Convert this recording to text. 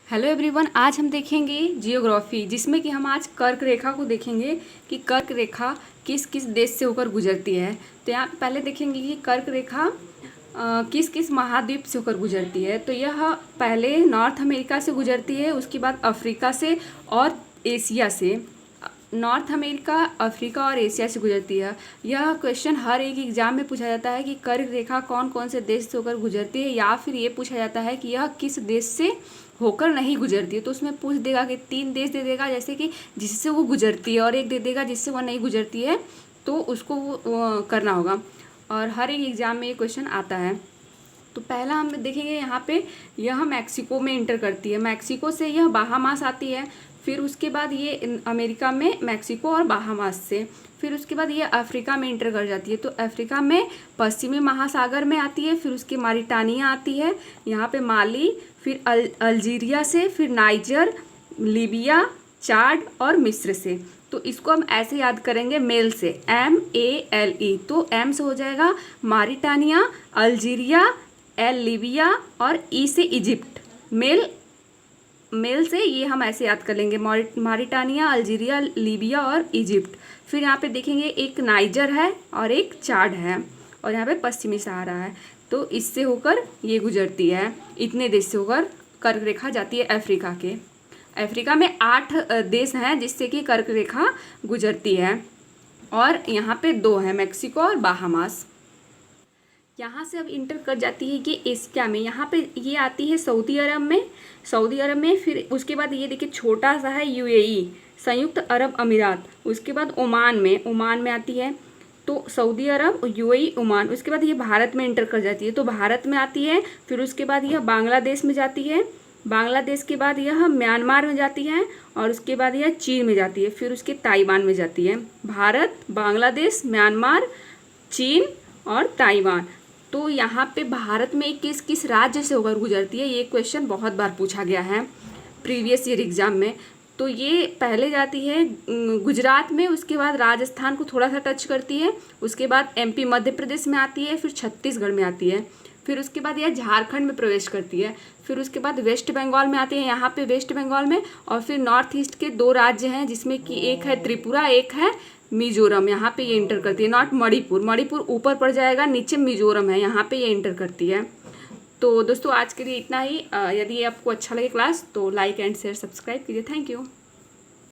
Hello everyone, आज हम देखेंगे जियोग्राफी, जिसमें कि हम आज कर्क रेखा को देखेंगे कि कर्क रेखा किस किस देश से होकर गुजरती है। तो यहाँ पे पहले देखेंगे कि कर्क रेखा किस किस महाद्वीप से होकर गुजरती है। तो यह पहले नॉर्थ अमेरिका से गुजरती है, उसके बाद अफ्रीका से और एशिया से। नॉर्थ अमेरिका, अफ्रीका और एशिया से गुजरती है। यह क्वेश्चन हर एक एग्जाम में पूछा जाता है कि कर्क रेखा कौन कौन से देश से होकर गुजरती है, या फिर ये पूछा जाता है कि यह किस देश से होकर नहीं गुजरती है। तो उसमें पूछ देगा कि 3 देश दे देगा जैसे कि जिससे वो गुजरती है, और एक दे देगा जिससे वो नहीं गुजरती है, तो उसको वो करना होगा। और हर एक एग्जाम में ये क्वेश्चन आता है। तो पहला हम देखेंगे यहाँ पे, यह मैक्सिको में इंटर करती है। मैक्सिको से यह बाहामास आती है। फिर उसके बाद ये अमेरिका में मैक्सिको और बाहामास से, फिर उसके बाद ये अफ्रीका में इंटर कर जाती है। तो अफ्रीका में पश्चिमी महासागर में आती है। फिर उसके मारिटानिया आती है, यहाँ पे माली, फिर अल्जीरिया से, फिर नाइजर, लीबिया, चाड और मिस्र से। तो इसको हम ऐसे याद करेंगे मेल से, MALE। तो M से हो जाएगा मारिटानिया, अल्जीरिया, L लीबिया और E से इजिप्ट। मेल से ये हम ऐसे याद कर लेंगे, मारिटानिया, अल्जीरिया, लीबिया और इजिप्ट। फिर यहाँ पे देखेंगे एक नाइजर है और एक चाड है, और यहाँ पे पश्चिमी सहारा है। तो इससे होकर ये गुजरती है, इतने देश से होकर कर्क रेखा जाती है अफ्रीका के। अफ्रीका में 8 देश हैं जिससे कि कर्क रेखा गुजरती है, और यहाँ पे 2 है, मैक्सिको और बाहामास। यहाँ से अब इंटर कर जाती है कि एशिया में, यहाँ पे ये आती है सऊदी अरब में। फिर उसके बाद ये देखिए छोटा सा है UAE, संयुक्त अरब अमीरात। उसके बाद ओमान में आती है। तो सऊदी अरब, UAE, ओमान। उसके बाद ये भारत में इंटर कर जाती है, तो भारत में आती है। फिर उसके बाद यह बांग्लादेश में जाती है। बांग्लादेश के बाद यह म्यांमार में जाती है, और उसके बाद यह चीन में जाती है। फिर उसके ताइवान में जाती है। भारत, बांग्लादेश, म्यांमार, चीन और ताइवान। तो यहाँ पे भारत में किस किस राज्य से होकर गुजरती है, ये क्वेश्चन बहुत बार पूछा गया है प्रीवियस ईयर एग्जाम में। तो ये पहले जाती है गुजरात में, उसके बाद राजस्थान को थोड़ा सा टच करती है, उसके बाद MP मध्य प्रदेश में आती है, फिर छत्तीसगढ़ में आती है, फिर उसके बाद यह झारखंड में प्रवेश करती है, फिर उसके बाद वेस्ट बंगाल में आती है, यहाँ पे वेस्ट बंगाल में। और फिर नॉर्थ ईस्ट के 2 राज्य हैं, जिसमें कि एक है त्रिपुरा, एक है मिजोरम। यहाँ पे ये इंटर करती है। नॉट मणिपुर ऊपर पड़ जाएगा, नीचे मिजोरम है, यहाँ पे ये इंटर करती है। तो दोस्तों आज के लिए इतना ही। यदि आपको अच्छा लगे क्लास तो लाइक एंड शेयर सब्सक्राइब कीजिए। Thank you.